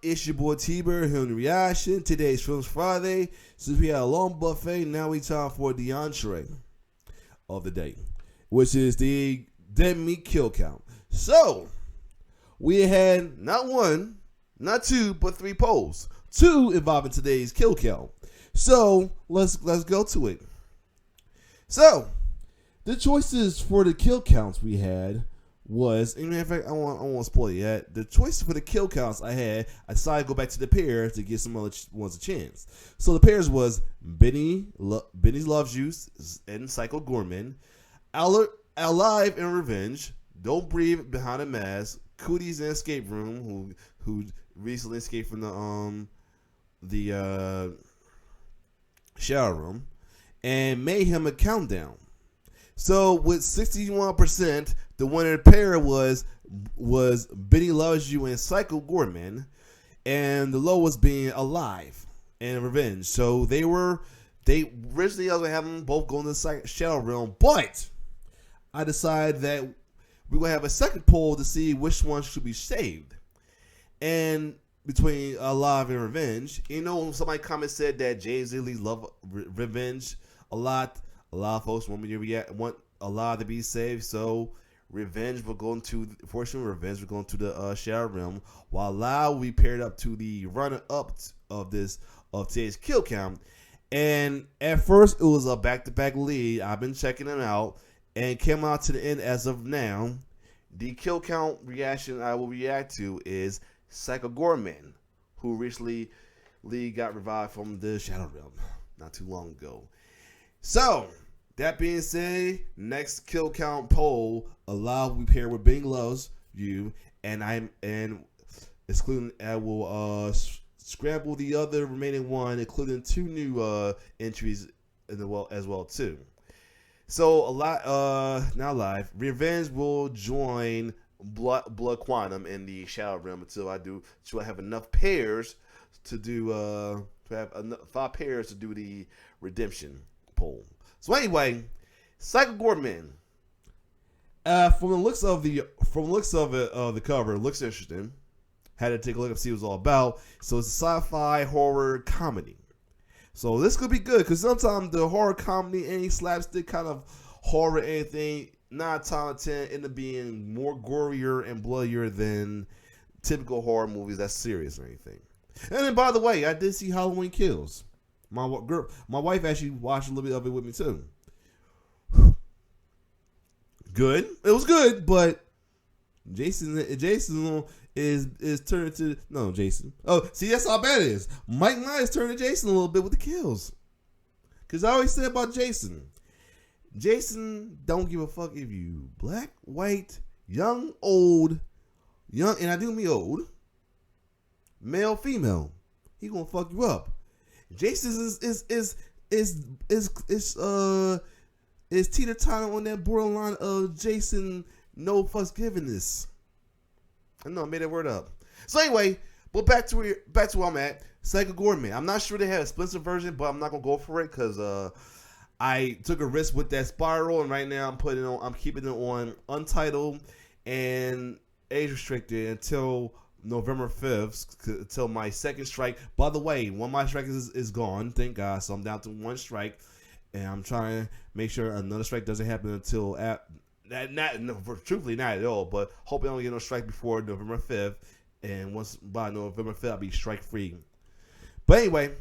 It's your boy T-Bird here on The Reaction. Today's Films Friday. Since we had a long buffet, now we time for the entree of the day, which is the dead meat kill count. So, we had not one, not two, but three polls. Two involving today's kill count. So, let's go to it. So, the choices for the kill counts we had was, in fact, I won't spoil it yet. The choice for the kill counts I decided to go back to the pairs to give some other ones a chance. So the pairs was Benny Loves You and Psycho Goreman, Alive and Revenge, Don't Breathe Behind a Mask, Cooties and Escape Room, who recently escaped from the shower room, and Mayhem a Countdown. So with 61%, the winner pair was Benny Loves You and Psycho Goreman, and the lowest being Alive and Revenge. So they originally I was gonna have them both go in the shadow realm, but I decided that we're gonna have a second poll to see which one should be saved. And between Alive and Revenge, somebody said that James Lee loved Revenge a lot. A lot of folks want Alive to be saved, so Revenge will go into the shadow realm, while Alive will be paired up to the runner-up of today's kill count. And at first, it was a back-to-back lead. I've been checking them out, and came out to the end as of now. The kill count reaction I will react to is Psycho Goreman, who recently got revived from the shadow realm not too long ago. So, that being said, next kill count poll, Alive will be paired with Benny Loves You, and excluding, I will scramble the other remaining one, including two new entries as well too. So now Alive, Revenge will join Blood Quantum in the Shadow Realm until I have enough pairs to do to have enough 5 pairs to do the redemption poll. So anyway, Psycho Goreman. From the looks of the cover, it looks interesting. Had to take a look and see what it was all about. So it's a sci-fi horror comedy. So this could be good because sometimes the horror comedy, any slapstick kind of horror, anything, 9 times out of 10 end up being more gorier and bloodier than typical horror movies that's serious or anything. And then, by the way, I did see Halloween Kills. My wife actually watched a little bit of it with me too. Good. It was good, but Jason is turning to Jason. Oh, see, that's how bad it is. Mike Myers turned to Jason a little bit with the kills. Because I always say about Jason don't give a fuck if you black, white, young, old, and I do mean old, male, female. He gonna fuck you up. Jason is teeter-totter on that borderline of Jason no fucks givenness. I know I made that word up. So anyway, but back to where I'm at. Psycho Goreman. I'm not sure they have a Spencer version, but I'm not gonna go for it because I took a risk with that spiral, and right now I'm keeping it on untitled and age restricted until November 5th, until my second strike. By the way, one of my strikes is gone, thank God. So I'm down to 1 strike, and I'm trying to make sure another strike doesn't happen until truthfully not at all. But hope I don't get no strike before November 5th, and by November 5th I'll be strike free. But anyway,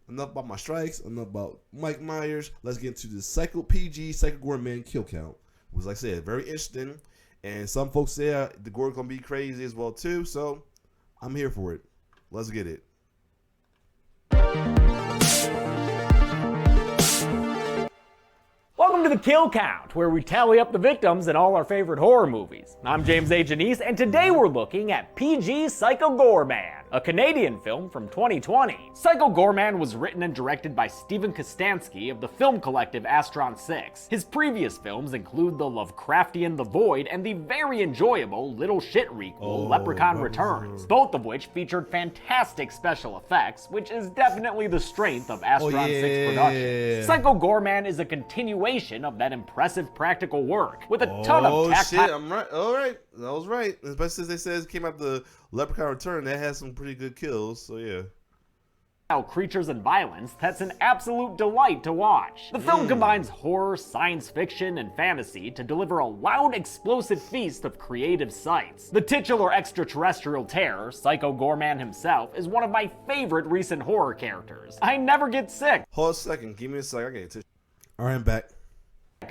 enough about my strikes. Enough about Mike Myers. Let's get into the Psycho Goreman kill count. It was, like I said, very interesting. And some folks say the gore's gonna be crazy as well too. So I'm here for it. Let's get it. Welcome to the Kill Count, where we tally up the victims in all our favorite horror movies. I'm James A. Janice, and today we're looking at PG Psycho Goreman, a Canadian film from 2020. Psycho Goreman was written and directed by Stephen Kostansky of the film collective Astron 6. His previous films include the Lovecraftian The Void and the very enjoyable Little Shit requel Leprechaun Returns, both of which featured fantastic special effects, which is definitely the strength of Astron 6 production. Psycho Goreman is a continuation combination of that impressive practical work with a ton of tactile... Oh shit, I'm right. All right, that was right. Especially since they said it came out the Leprechaun Return, that had some pretty good kills, so yeah. creatures and violence that's an absolute delight to watch. The film combines horror, science fiction, and fantasy to deliver a loud, explosive feast of creative sights. The titular extraterrestrial terror, Psycho Goreman himself, is one of my favorite recent horror characters. I never get sick Hold a second, give me a second, I get it. All right, I'm back.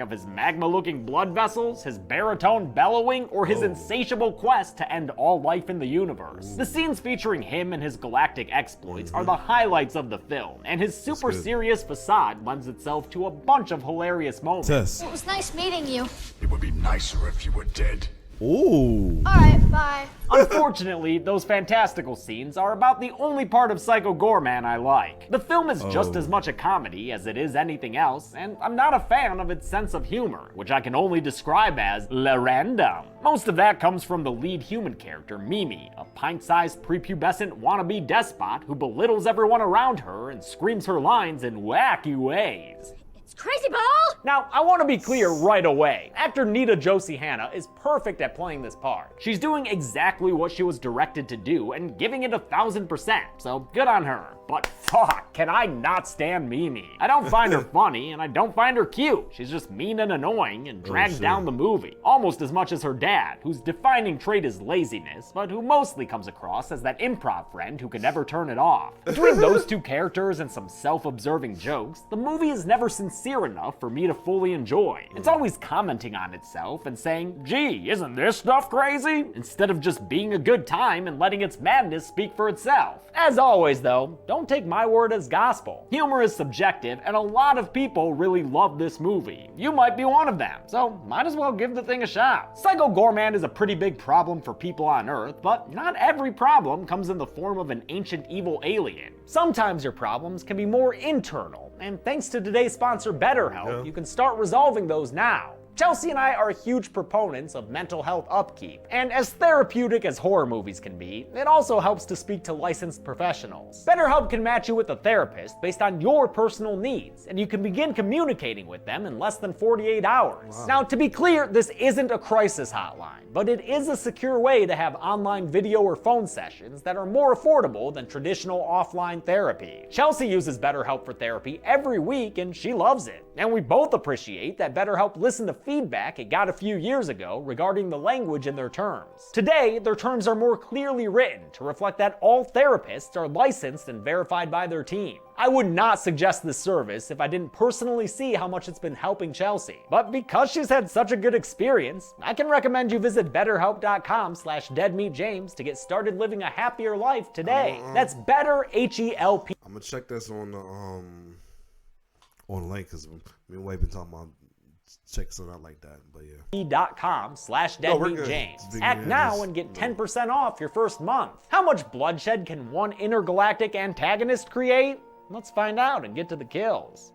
of his magma-looking blood vessels, his baritone bellowing, or his insatiable quest to end all life in the universe. The scenes featuring him and his galactic exploits are the highlights of the film, and his super serious facade lends itself to a bunch of hilarious moments. Tess. It was nice meeting you. It would be nicer if you were dead. Ooh. Alright, bye. Unfortunately, those fantastical scenes are about the only part of Psycho Goreman I like. The film is just as much a comedy as it is anything else, and I'm not a fan of its sense of humor, which I can only describe as la random. Most of that comes from the lead human character, Mimi, a pint-sized prepubescent wannabe despot who belittles everyone around her and screams her lines in wacky ways. Crazy Ball! Now, I want to be clear right away. Actor Nita Josie Hannah is perfect at playing this part. She's doing exactly what she was directed to do and giving it 1,000%, so good on her. But fuck, can I not stand Mimi? I don't find her funny, and I don't find her cute. She's just mean and annoying and drags down the movie, almost as much as her dad, whose defining trait is laziness, but who mostly comes across as that improv friend who can never turn it off. Between those two characters and some self-observing jokes, the movie is never sincere enough for me to fully enjoy. It's always commenting on itself and saying, gee, isn't this stuff crazy? Instead of just being a good time and letting its madness speak for itself. As always though, don't take my word as gospel. Humor is subjective and a lot of people really love this movie. You might be one of them, so might as well give the thing a shot. Psycho Goreman is a pretty big problem for people on Earth, but not every problem comes in the form of an ancient evil alien. Sometimes your problems can be more internal, and thanks to today's sponsor BetterHelp, you can start resolving those now. Chelsea and I are huge proponents of mental health upkeep, and as therapeutic as horror movies can be, it also helps to speak to licensed professionals. BetterHelp can match you with a therapist based on your personal needs, and you can begin communicating with them in less than 48 hours. Wow. Now, to be clear, this isn't a crisis hotline, but it is a secure way to have online video or phone sessions that are more affordable than traditional offline therapy. Chelsea uses BetterHelp for therapy every week, and she loves it. And we both appreciate that BetterHelp listened to feedback it got a few years ago regarding the language in their terms. Today, their terms are more clearly written to reflect that all therapists are licensed and verified by their team. I would not suggest this service if I didn't personally see how much it's been helping Chelsea. But because she's had such a good experience, I can recommend you visit betterhelp.com/deadmeatjames to get started living a happier life today. That's better, H-E-L-P. I'm gonna check this on the link because me and Wade been talking about check something out like that, but yeah. .com/deadmeatjames. Act now and get 10% off your first month. How much bloodshed can one intergalactic antagonist create? Let's find out and get to the kills.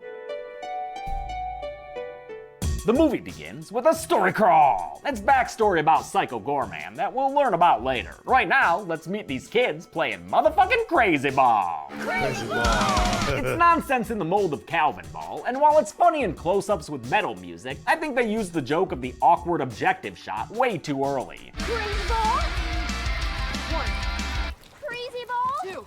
The movie begins with a story crawl. It's backstory about Psycho Goreman that we'll learn about later. Right now, let's meet these kids playing motherfucking Crazy Ball. Crazy Ball. It's nonsense in the mold of Calvin Ball, and while it's funny in close-ups with metal music, I think they used the joke of the awkward objective shot way too early. Crazy Ball? 1. Crazy Ball? 2.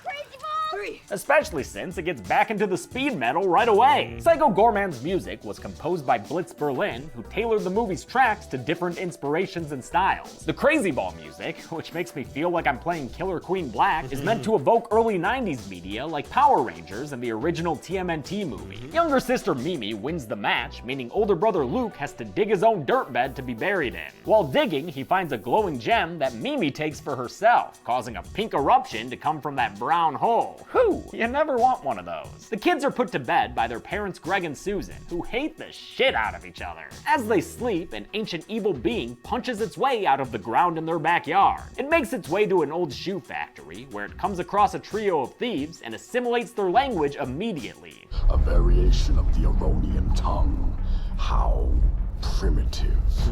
Crazy Ball? 3. Especially since it gets back into the speed metal right away. Psycho Goreman's music was composed by Blitz Berlin, who tailored the movie's tracks to different inspirations and styles. The Crazy Ball music, which makes me feel like I'm playing Killer Queen Black, is meant to evoke early 90s media like Power Rangers and the original TMNT movie. Younger sister Mimi wins the match, meaning older brother Luke has to dig his own dirt bed to be buried in. While digging, he finds a glowing gem that Mimi takes for herself, causing a pink eruption to come from that brown hole. Whew, you never want one of those. The kids are put to bed by their parents Greg and Susan, who hate the shit out of each other. As they sleep, an ancient evil being punches its way out of the ground in their backyard. It makes its way to an old shoe factory, where it comes across a trio of thieves and assimilates their language immediately. A variation of the Aronian tongue. How primitive.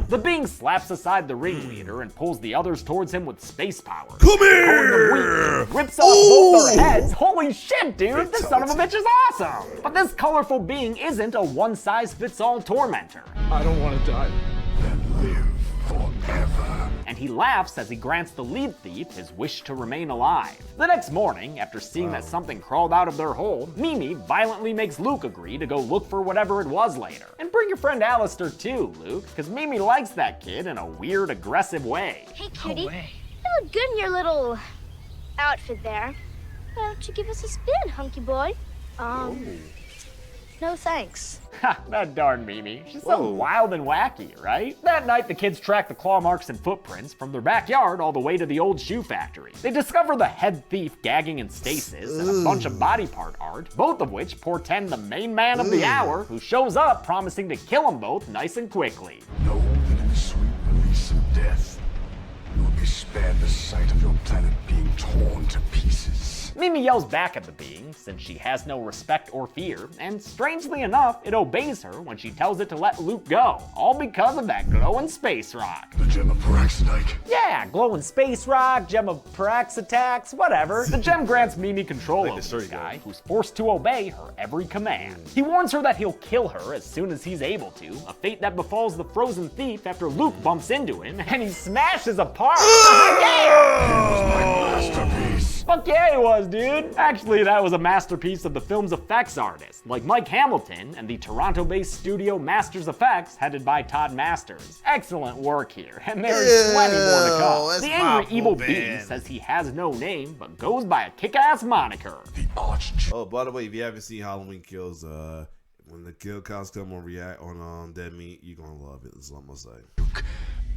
The being slaps aside the ringleader and pulls the others towards him with space power. Come here! Rips off both their heads. Holy shit, dude! This son of a bitch is awesome! But this colorful being isn't a one-size-fits-all tormentor. I don't want to die. Then live forever. And he laughs as he grants the lead thief his wish to remain alive. The next morning, after seeing that something crawled out of their hole, Mimi violently makes Luke agree to go look for whatever it was later. And bring your friend Alistair too, Luke, because Mimi likes that kid in a weird, aggressive way. Hey, cutie. You look good in your little outfit there. Why don't you give us a spin, hunky boy? No thanks. Ha, that darn Mimi. She's so wild and wacky, right? That night, the kids track the claw marks and footprints from their backyard all the way to the old shoe factory. They discover the head thief gagging in stasis and a bunch of body part art, both of which portend the main man of the hour, who shows up promising to kill them both nice and quickly. Know that in the sweet release of death, you will be spared the sight of your planet being torn to pieces. Mimi yells back at the being, since she has no respect or fear, and strangely enough, it obeys her when she tells it to let Luke go, all because of that glowing space rock. The gem of Paraxidike. Yeah, glowing space rock, gem of Paraxitax, whatever. The gem grants Mimi control over this guy, who's forced to obey her every command. He warns her that he'll kill her as soon as he's able to, a fate that befalls the frozen thief after Luke bumps into him, and he smashes apart. It was my masterpiece. Fuck yeah, he was, dude. Actually, that was a masterpiece of the film's effects artists, like Mike Hamilton and the Toronto-based studio Masters Effects, headed by Todd Masters. Excellent work here, and there's plenty more to come. The angry evil being says he has no name, but goes by a kick-ass moniker. The arch. Oh, by the way, if you haven't seen Halloween Kills, when the kill counts come on react on Dead Meat, you're gonna love it. That's what I'm gonna say.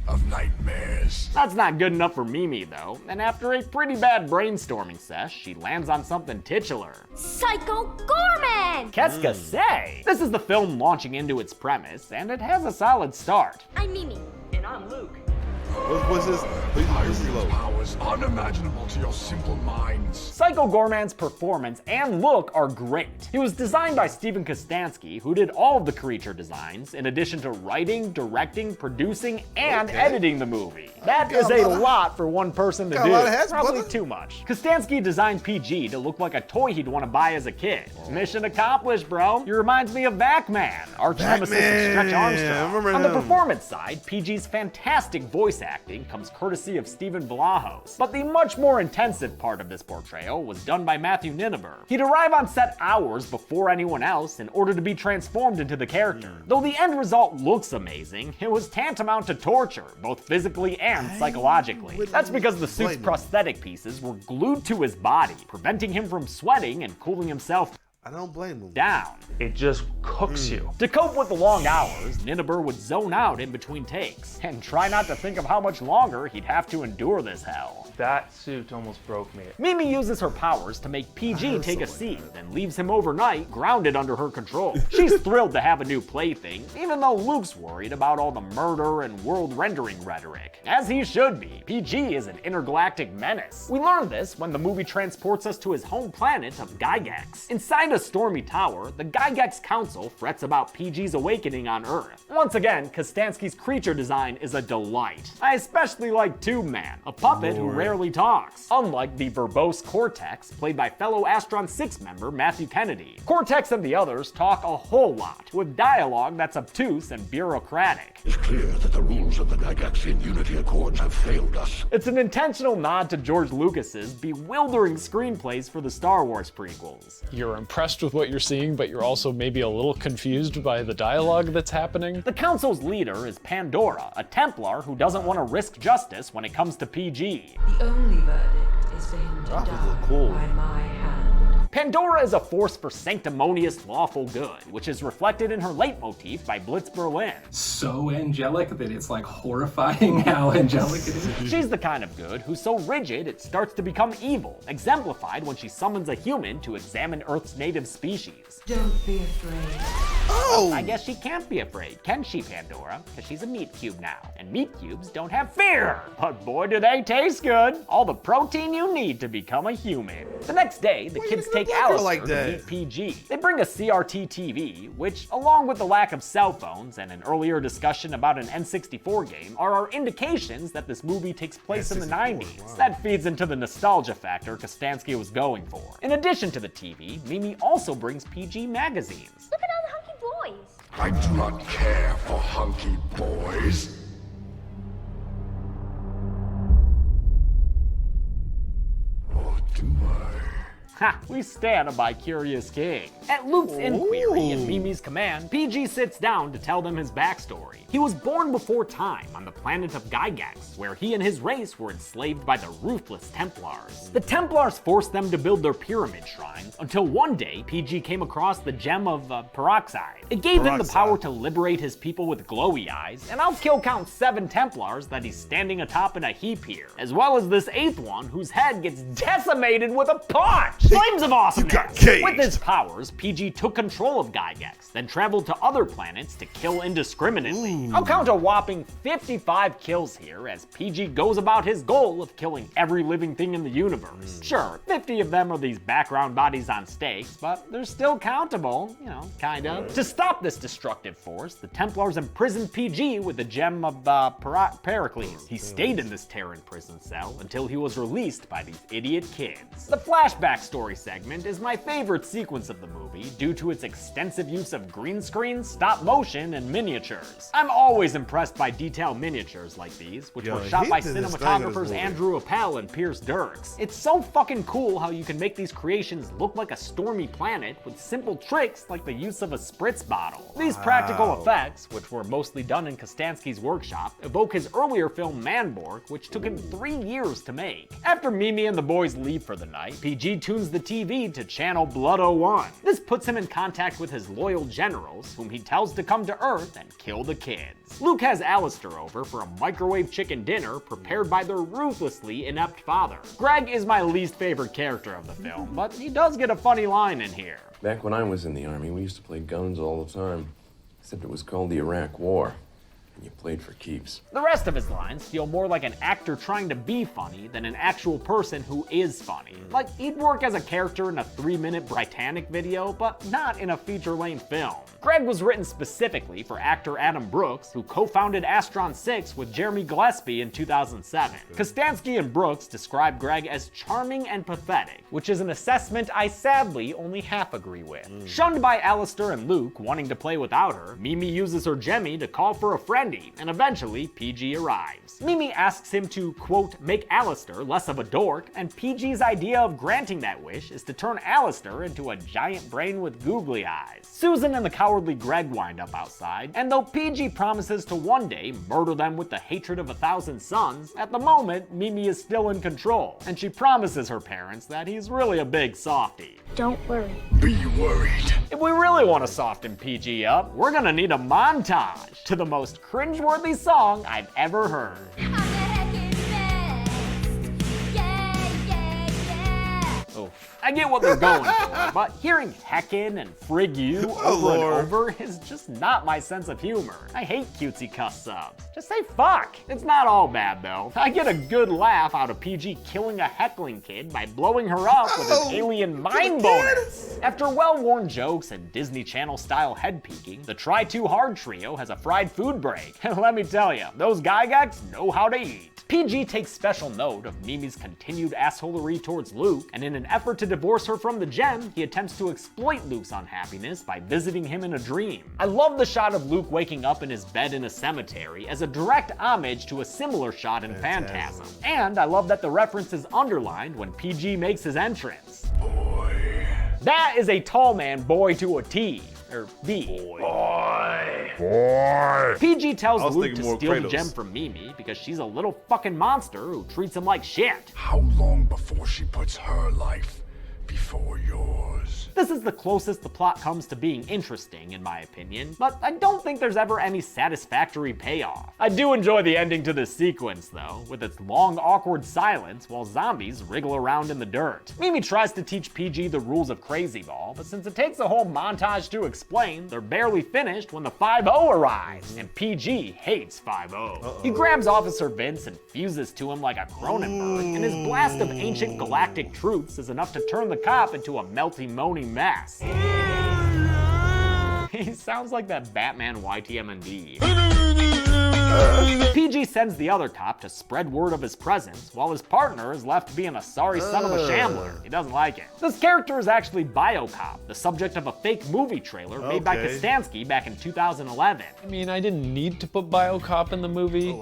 Of nightmares. That's not good enough for Mimi, though, and after a pretty bad brainstorming sesh, she lands on something titular. Psycho Goreman! Qu'est-ce que c'est? This is the film launching into its premise, and it has a solid start. I'm Mimi. And I'm Luke. What's this? This is low. Powers unimaginable to your simple minds. Psycho Goreman's performance and look are great. He was designed by Steven Kostanski, who did all of the creature designs, in addition to writing, directing, producing, and editing the movie. That is a lot for one person to Got a lot of do. heads, Probably brother. too much. Kostanski designed PG to look like a toy he'd want to buy as a kid. Mission accomplished, bro. He reminds me of Vac-Man, arch nemesis of Stretch Armstrong. remember On the him. performance side, PG's fantastic voice acting comes courtesy of Stephen Vlahos. But the much more intensive part of this portrayal was done by Matthew Nineveh. He'd arrive on set hours before anyone else in order to be transformed into the character. Though the end result looks amazing, it was tantamount to torture, both physically and psychologically. That's because the suit's prosthetic pieces were glued to his body, preventing him from sweating and cooling himself I don't blame him. down. It just cooks you. To cope with the long hours, Nineveh would zone out in between takes and try not to think of how much longer he'd have to endure this hell. That suit almost broke me. Mimi uses her powers to make PG take a seat and leaves him overnight grounded under her control. She's thrilled to have a new plaything, even though Luke's worried about all the murder and world rendering rhetoric. As he should be, PG is an intergalactic menace. We learn this when the movie transports us to his home planet of Gygax. Inside a stormy tower, the Gygax Council frets about PG's awakening on Earth. Once again, Kostanski's creature design is a delight. I especially like Tube Man, a puppet who rarely talks, unlike the verbose Cortex, played by fellow Astron 6 member Matthew Kennedy. Cortex and the others talk a whole lot, with dialogue that's obtuse and bureaucratic. It's clear that the rules of the Gygaxian Unity Accords have failed us. It's an intentional nod to George Lucas's bewildering screenplays for the Star Wars prequels. You're impressed with what you're seeing, but you're also maybe a little confused by the dialogue that's happening. The Council's leader is Pandora, a Templar who doesn't want to risk justice when it comes to PG. The only verdict is for him to die cool. by my hand. Pandora is a force for sanctimonious lawful good, which is reflected in her leitmotif by Blitz Berlin. So angelic that it's like horrifying how angelic it is. She's the kind of good who's so rigid it starts to become evil, exemplified when she summons a human to examine Earth's native species. Don't be afraid. I guess she can't be afraid, can she, Pandora? Because she's a meat cube now, and meat cubes don't have fear. But boy, do they taste good. All the protein you need to become a human. The next day, the kids take take Look at her Alistair like to that. meet PG. They bring a CRT TV, which, along with the lack of cell phones and an earlier discussion about an N64 game, are our indications that this movie takes place in the 90s. wow. That feeds into the nostalgia factor Kostansky was going for. In addition to the TV, Mimi also brings PG magazines. Look at all the hunky boys. I do not care for hunky boys. Or do I? Ha! We stand by Curious King. At Luke's inquiry and Mimi's command, PG sits down to tell them his backstory. He was born before time on the planet of Gygax, where he and his race were enslaved by the ruthless Templars. The Templars forced them to build their pyramid shrines until one day PG came across the gem of peroxide. It gave him the power to liberate his people with glowy eyes, and I'll kill count 7 Templars that he's standing atop in a heap here, as well as this 8th one whose head gets decimated with a punch! Flames of awesomeness! got caged. With his powers, PG took control of Gygax, then traveled to other planets to kill indiscriminately. I'll count a whopping 55 kills here as PG goes about his goal of killing every living thing in the universe. Sure, 50 of them are these background bodies on stakes, but they're still countable, you know, kind of. To stop this destructive force, the Templars imprisoned PG with the gem of Pericles. He stayed in this Terran prison cell until he was released by these idiot kids. The flashback story segment is my favorite sequence of the movie due to its extensive use of green screen, stop motion, and miniatures. I'm always impressed by detailed miniatures like these, which were shot by cinematographers Andrew Appel and Pierce Dirks. It's so fucking cool how you can make these creations look like a stormy planet with simple tricks like the use of a spritz bottle. These practical effects, which were mostly done in Kostansky's workshop, evoke his earlier film Manborg, which took him 3 years to make. After Mimi and the boys leave for the night, PG tunes the TV to channel Blood 01. This puts him in contact with his loyal generals, whom he tells to come to Earth and kill the kids. Luke has Alistair over for a microwave chicken dinner prepared by their ruthlessly inept father. Greg is my least favorite character of the film, but he does get a funny line in here. Back when I was in the Army, we used to play guns all the time. Except it was called the Iraq War. And you played for keeps. The rest of his lines feel more like an actor trying to be funny than an actual person who is funny. Like, he'd work as a character in a 3-minute Britannic video, but not in a feature-length film. Greg was written specifically for actor Adam Brooks, who co-founded Astron 6 with Jeremy Gillespie in 2007. Kostansky and Brooks describe Greg as charming and pathetic, which is an assessment I sadly only half agree with. Shunned by Alistair and Luke wanting to play without her, Mimi uses her Jemmy to call for a friend, and eventually PG arrives. Mimi asks him to, quote, make Alistair less of a dork, and PG's idea of granting that wish is to turn Alistair into a giant brain with googly eyes. Susan and the cowardly Greg wind up outside, and though PG promises to one day murder them with the hatred of 1,000 suns, at the moment, Mimi is still in control, and she promises her parents that he's really a big softie. Don't worry. Be worried. If we really want to soften PG up, we're gonna need a montage to the most cringeworthy song I've ever heard. Oof. I get what they're going for, but hearing heckin' and frig you over and over is just not my sense of humor. I hate cutesy cuss subs. Just say fuck. It's not all bad though. I get a good laugh out of PG killing a heckling kid by blowing her up with his alien mind bonus. After well-worn jokes and Disney Channel style head peeking, the Try Too Hard trio has a fried food break. And let me tell you, those Gygax know how to eat. PG takes special note of Mimi's continued assholery towards Luke, and in an effort to divorce her from the gem, he attempts to exploit Luke's unhappiness by visiting him in a dream. I love the shot of Luke waking up in his bed in a cemetery as a direct homage to a similar shot in Phantasm. And I love that the reference is underlined when PG makes his entrance. Boy. That is a tall man boy to a T. Or B. Boy. PG tells I was Luke to thinking more steal the Kratos. gem from Mimi because she's a little fucking monster who treats him like shit. How long before she puts her life before yours? This is the closest the plot comes to being interesting, in my opinion, but I don't think there's ever any satisfactory payoff. I do enjoy the ending to this sequence, though, with its long, awkward silence while zombies wriggle around in the dirt. Mimi tries to teach PG the rules of Crazy Ball, but since it takes a whole montage to explain, they're barely finished when the 5-0 arrives, and PG hates 5-0. He grabs Officer Vince and fuses to him like a Cronenberg, and his blast of ancient galactic truths is enough to turn the the cop into a melty, moaning mess. He sounds like that Batman YTMND. PG sends the other cop to spread word of his presence, while his partner is left being a sorry son of a shambler. He doesn't like it. This character is actually BioCop, the subject of a fake movie trailer made by Kostansky back in 2011. I mean, I didn't need to put BioCop in the movie,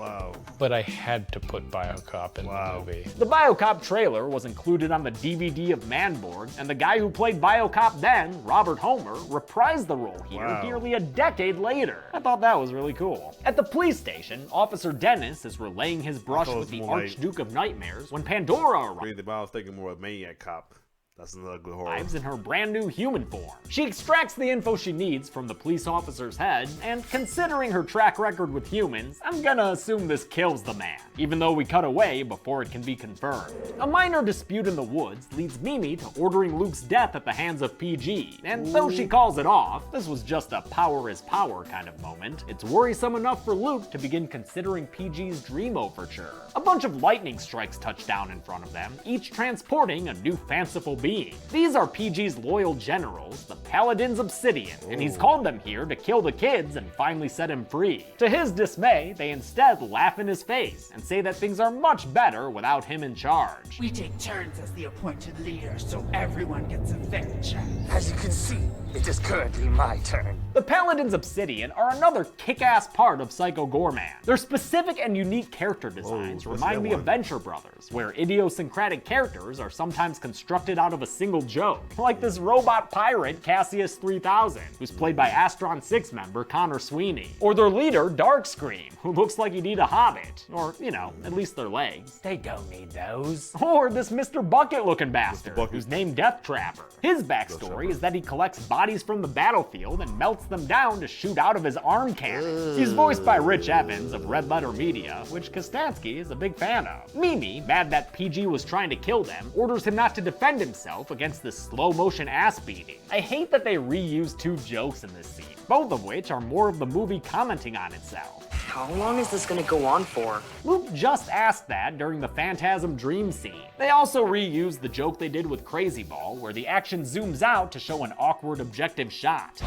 but I had to put BioCop in the movie. The BioCop trailer was included on the DVD of Manborg, and the guy who played BioCop then, Robert Homer, reprised the role here nearly a decade later. I thought that was really cool. At the police station, Officer Dennis is relaying his brush with the Archduke of Nightmares when Pandora arrives. I was thinking more of Maniac Cop. That's another good horror. In her brand new human form. She extracts the info she needs from the police officer's head, and considering her track record with humans, I'm gonna assume this kills the man, even though we cut away before it can be confirmed. A minor dispute in the woods leads Mimi to ordering Luke's death at the hands of PG, and though she calls it off, this was just a power is power kind of moment, it's worrisome enough for Luke to begin considering PG's dream overture. A bunch of lightning strikes touch down in front of them, each transporting a new fanciful being. These are PG's loyal generals, the Paladins Obsidian, and he's called them here to kill the kids and finally set him free. To his dismay, they instead laugh in his face and say that things are much better without him in charge. We take turns as the appointed leader, so everyone gets a fair chance. As you can see, it is currently my turn. The Paladins Obsidian are another kick-ass part of Psycho Goreman. Their specific and unique character designs remind me of Venture Brothers, where idiosyncratic characters are sometimes constructed out of a single joke, like this robot pirate Cassius 3000, who's played by Astron 6 member Connor Sweeney, or their leader Darkscream, who looks like he'd eat a hobbit, or, you know, at least their legs. They don't need those. Or this Mr. Bucket looking bastard, who's named Death Trapper. His backstory is that he collects bodies from the battlefield and melts them down to shoot out of his arm cannon. He's voiced by Rich Evans of Red Letter Media, which Kostansky is a big fan of. Mimi, mad that PG was trying to kill them, orders him not to defend himself against this slow-motion ass beating. I hate that they reuse two jokes in this scene, both of which are more of the movie commenting on itself. How long is this gonna go on for? Luke just asked that during the Phantasm Dream scene. They also reused the joke they did with Crazy Ball, where the action zooms out to show an awkward objective shot.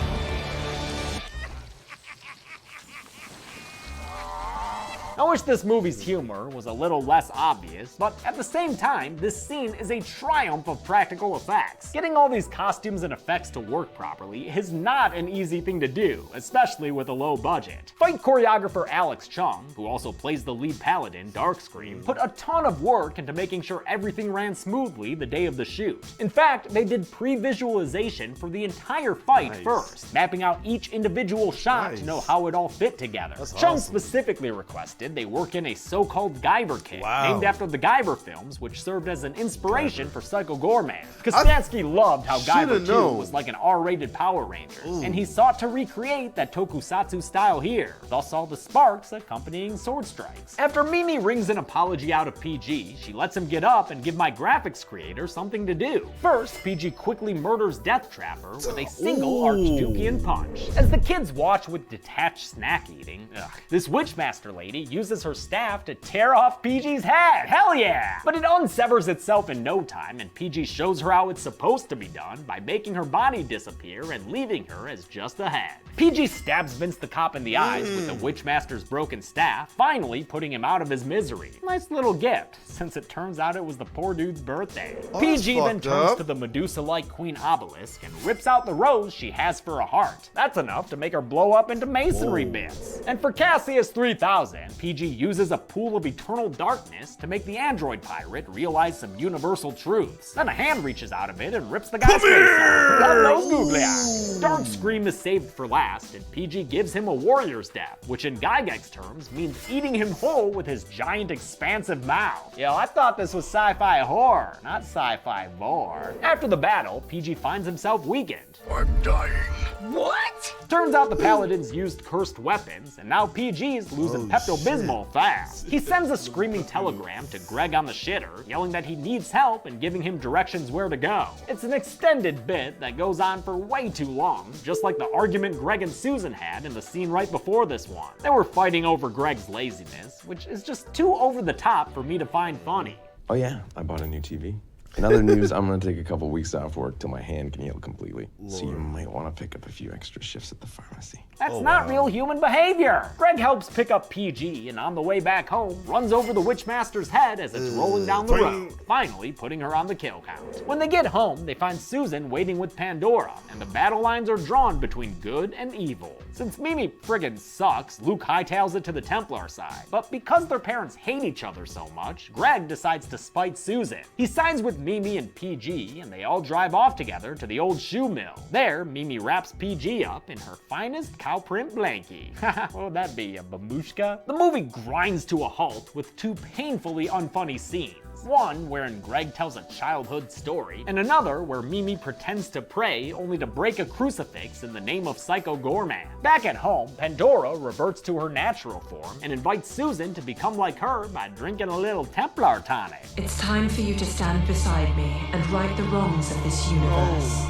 I wish this movie's humor was a little less obvious, but at the same time, this scene is a triumph of practical effects. Getting all these costumes and effects to work properly is not an easy thing to do, especially with a low budget. Fight choreographer Alex Chung, who also plays the lead paladin, Darkscream, put a ton of work into making sure everything ran smoothly the day of the shoot. In fact, they did pre-visualization for the entire fight first, mapping out each individual shot to know how it all fit together. Chung specifically requested they work in a so-called Guyver kit, named after the Guyver films, which served as an inspiration for Psycho Goreman. Kostansky loved how Guyver 2 was like an R-rated Power Rangers, and he sought to recreate that tokusatsu style here, thus all the sparks accompanying sword strikes. After Mimi wrings an apology out of PG, she lets him get up and give my graphics creator something to do. First, PG quickly murders Death Trapper with a single Archdukean punch. As the kids watch with detached snack eating, this Witchmaster lady uses her staff to tear off PG's head. Hell yeah! But it unsevers itself in no time, and PG shows her how it's supposed to be done by making her body disappear and leaving her as just a head. PG stabs Vince the cop in the eyes with the Witchmaster's broken staff, finally putting him out of his misery. Nice little gift, since it turns out it was the poor dude's birthday. PG then turns to the Medusa-like Queen Obelisk and rips out the rose she has for a heart. That's enough to make her blow up into masonry bits. And for Cassius 3000, PG uses a pool of eternal darkness to make the android pirate realize some universal truths. Then a hand reaches out of it and rips the guy's face off. Got those googly eyes. Darkscream is saved for last, and PG gives him a warrior's death, which in Gygax terms means eating him whole with his giant expansive mouth. Yo, I thought this was sci-fi horror, not sci-fi gore. After the battle, PG finds himself weakened. I'm dying. What? Turns out the Paladins used cursed weapons, and now PG's losing Pepto-Bismol fast. He sends a screaming telegram to Greg on the shitter, yelling that he needs help and giving him directions where to go. It's an extended bit that goes on for way too long, just like the argument Greg and Susan had in the scene right before this one. They were fighting over Greg's laziness, which is just too over the top for me to find funny. Oh yeah, I bought a new TV. In other news, I'm gonna take a couple weeks off work till my hand can heal completely. So you might want to pick up a few extra shifts at the pharmacy. That's not real human behavior. Greg helps pick up PG, and on the way back home, runs over the Witchmaster's head as it's rolling down the road, finally putting her on the kill count. When they get home, they find Susan waiting with Pandora, and the battle lines are drawn between good and evil. Since Mimi friggin' sucks, Luke hightails it to the Templar side. But because their parents hate each other so much, Greg decides to spite Susan. He signs with Mimi and PG, and they all drive off together to the old shoe mill. There, Mimi wraps PG up in her finest cow print blankie. What would that be, a babushka? The movie grinds to a halt with two painfully unfunny scenes. One wherein Greg tells a childhood story, and another where Mimi pretends to pray only to break a crucifix in the name of Psycho Goreman. Back at home, Pandora reverts to her natural form and invites Susan to become like her by drinking a little Templar tonic. It's time for you to stand beside me and right the wrongs of this universe.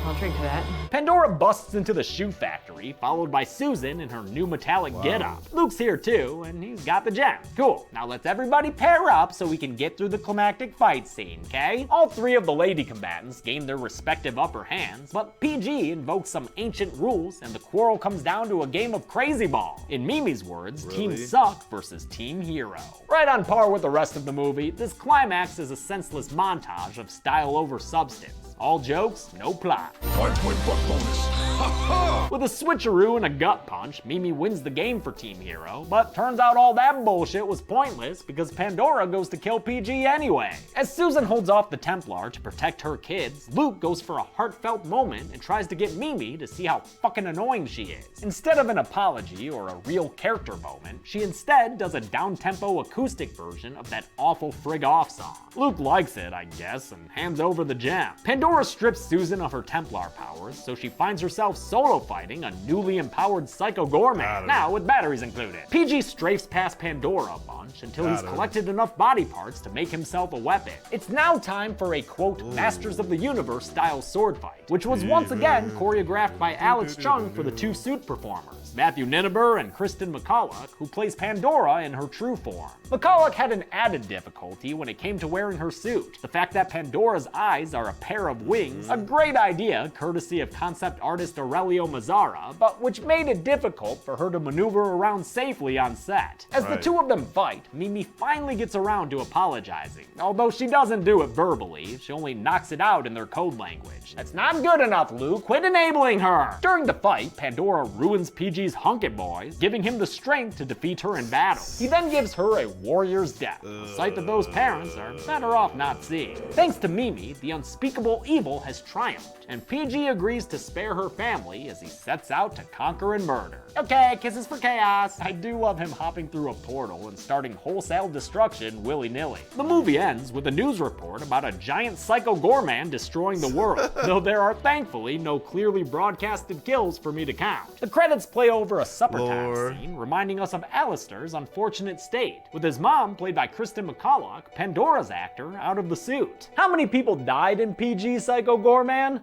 I'll drink to that. Pandora busts into the shoe factory, followed by Susan in her new metallic getup. Luke's here too, and he's got the gem. Cool, now let's everybody pair up so we can get through the climactic fight scene, okay? All three of the lady combatants gain their respective upper hands, but PG invokes some ancient rules, and the quarrel comes down to a game of crazy ball. In Mimi's words, Team Suck versus Team Hero. Right on par with the rest of the movie, this climax is a senseless montage of style over substance. All jokes, no plot. 5-point buck bonus. With a switcheroo and a gut punch, Mimi wins the game for Team Hero, but turns out all that bullshit was pointless because Pandora goes to kill PG anyway. As Susan holds off the Templar to protect her kids, Luke goes for a heartfelt moment and tries to get Mimi to see how fucking annoying she is. Instead of an apology or a real character moment, she instead does a down-tempo acoustic version of that awful frig off song. Luke likes it, I guess, and hands over the gem. Pandora strips Susan of her Templar powers, so she finds herself solo fighting a newly empowered Psycho Goreman, now with batteries included. PG strafes past Pandora a bunch until he's collected enough body parts to make himself a weapon. It's now time for a, quote, Masters of the Universe style sword fight, which was once again choreographed by Alex Chung for the two suit performers, Matthew Ninneber and Kristen McCulloch, who plays Pandora in her true form. McCulloch had an added difficulty when it came to wearing her suit. The fact that Pandora's eyes are a pair of wings, a great idea courtesy of concept artist Aurelio Mazzara, but which made it difficult for her to maneuver around safely on set. As the two of them fight, Mimi finally gets around to apologizing. Although she doesn't do it verbally, she only knocks it out in their code language. That's not good enough, Luke. Quit enabling her! During the fight, Pandora ruins PG's hunket boys, giving him the strength to defeat her in battle. He then gives her a warrior's death, a sight that those parents are better off not seeing. Thanks to Mimi, the unspeakable evil has triumphed, and PG agrees to spare her family as he sets out to conquer and murder. Okay, kisses for chaos. I do love him hopping through a portal and starting wholesale destruction willy-nilly. The movie ends with a news report about a giant Psycho Goreman destroying the world, though there are thankfully no clearly broadcasted kills for me to count. The credits play over a supper time scene, reminding us of Alistair's unfortunate state, with his mom, played by Kristen McCulloch, Pandora's actor, out of the suit. How many people died in PG Psycho Goreman?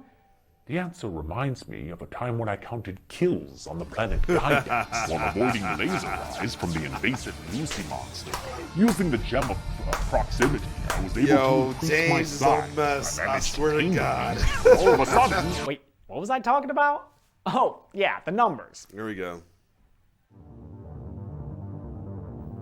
The answer reminds me of a time when I counted kills on the planet Gydex while avoiding laser eyes from the invasive Lucy monster. Using the gem of proximity, I was able to increase my size. I swear to God. All of a sudden... Wait, what was I talking about? Oh, yeah, the numbers. Here we go.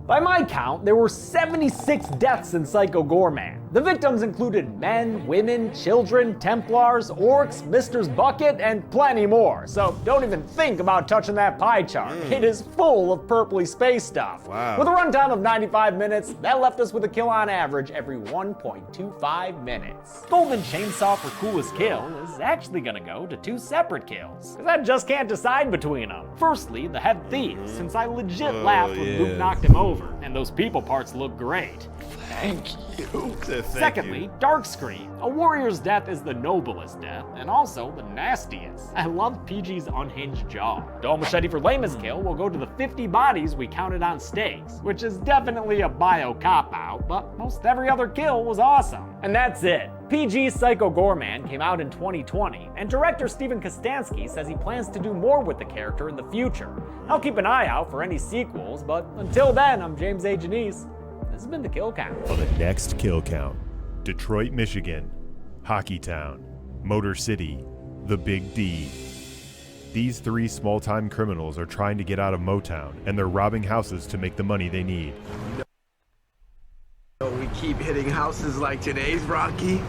By my count, there were 76 deaths in Psycho Goreman. The victims included men, women, children, Templars, orcs, Mister's Bucket, and plenty more. So don't even think about touching that pie chart. It is full of purpley space stuff. Wow. With a runtime of 95 minutes, that left us with a kill on average every 1.25 minutes. Golden Chainsaw for coolest kill is actually gonna go to two separate kills, because I just can't decide between them. Firstly, the head thief, since I legit laughed when Luke knocked him over, and those people parts look great. Thank you. Secondly, Dark Scream. A warrior's death is the noblest death, and also the nastiest. I love PG's unhinged jaw. Dual Machete for lamest kill will go to the 50 bodies we counted on stakes, which is definitely a bio cop-out, but most every other kill was awesome. And that's it. PG's Psycho Goreman came out in 2020, and director Steven Kostanski says he plans to do more with the character in the future. I'll keep an eye out for any sequels, but until then, I'm James A. Janice. This has been The Kill Count. On the next Kill Count. Detroit, Michigan, Hockey Town, Motor City, the Big D. These three small-time criminals are trying to get out of Motown, and they're robbing houses to make the money they need. We keep hitting houses like today's, Rocky,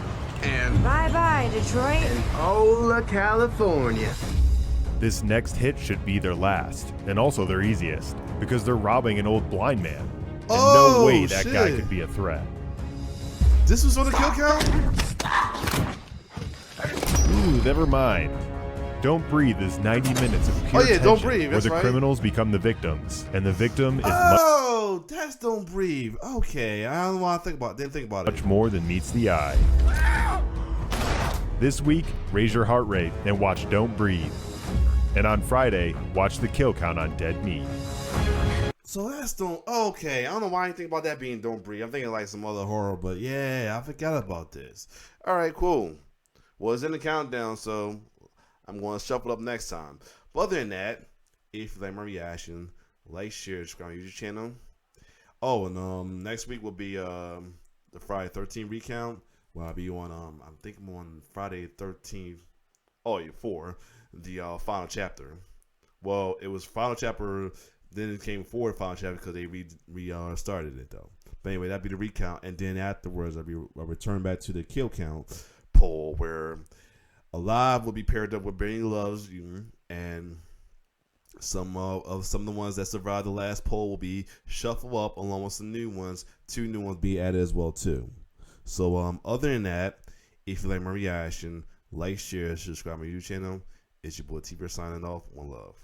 and Bye-bye, Detroit. and Ola, California. This next hit should be their last, and also their easiest, because they're robbing an old blind man. And no way that guy could be a threat. This was on the kill count? Ooh, never mind. Don't Breathe is 90 minutes of pure tension Don't Breathe, where that's the right. criminals become the victims, and the victim is Oh, that's Don't Breathe. Okay, I don't want to think about. Didn't think about it. much more than meets the eye. This week, raise your heart rate and watch Don't Breathe. And on Friday, watch the kill count on Dead Meat. So that's Don't. Okay, I don't know why I didn't think about that being Don't Breathe. I'm thinking like some other horror, but yeah, I forgot about this. All right, cool. Well, it's in the countdown, so I'm going to shuffle up next time. But other than that, if you like my reaction, like, share, subscribe to my YouTube channel. Oh, and next week will be the Friday 13th recount. Well, I'll be on, I think I'm on Friday 13th. Oh, yeah, 4, the final chapter. Well, it was final chapter, then it came forward final chapter because they restarted it, though. But anyway, that'd be the recount. And then afterwards, I'll return back to the kill count poll where Alive will be paired up with Benny Loves You, and some of the ones that survived the last poll will be shuffled up along with some new ones. 2 new ones be added as well too. So other than that, if you like my reaction, like, share, subscribe to my YouTube channel. It's your boy T-Bear signing off. One love.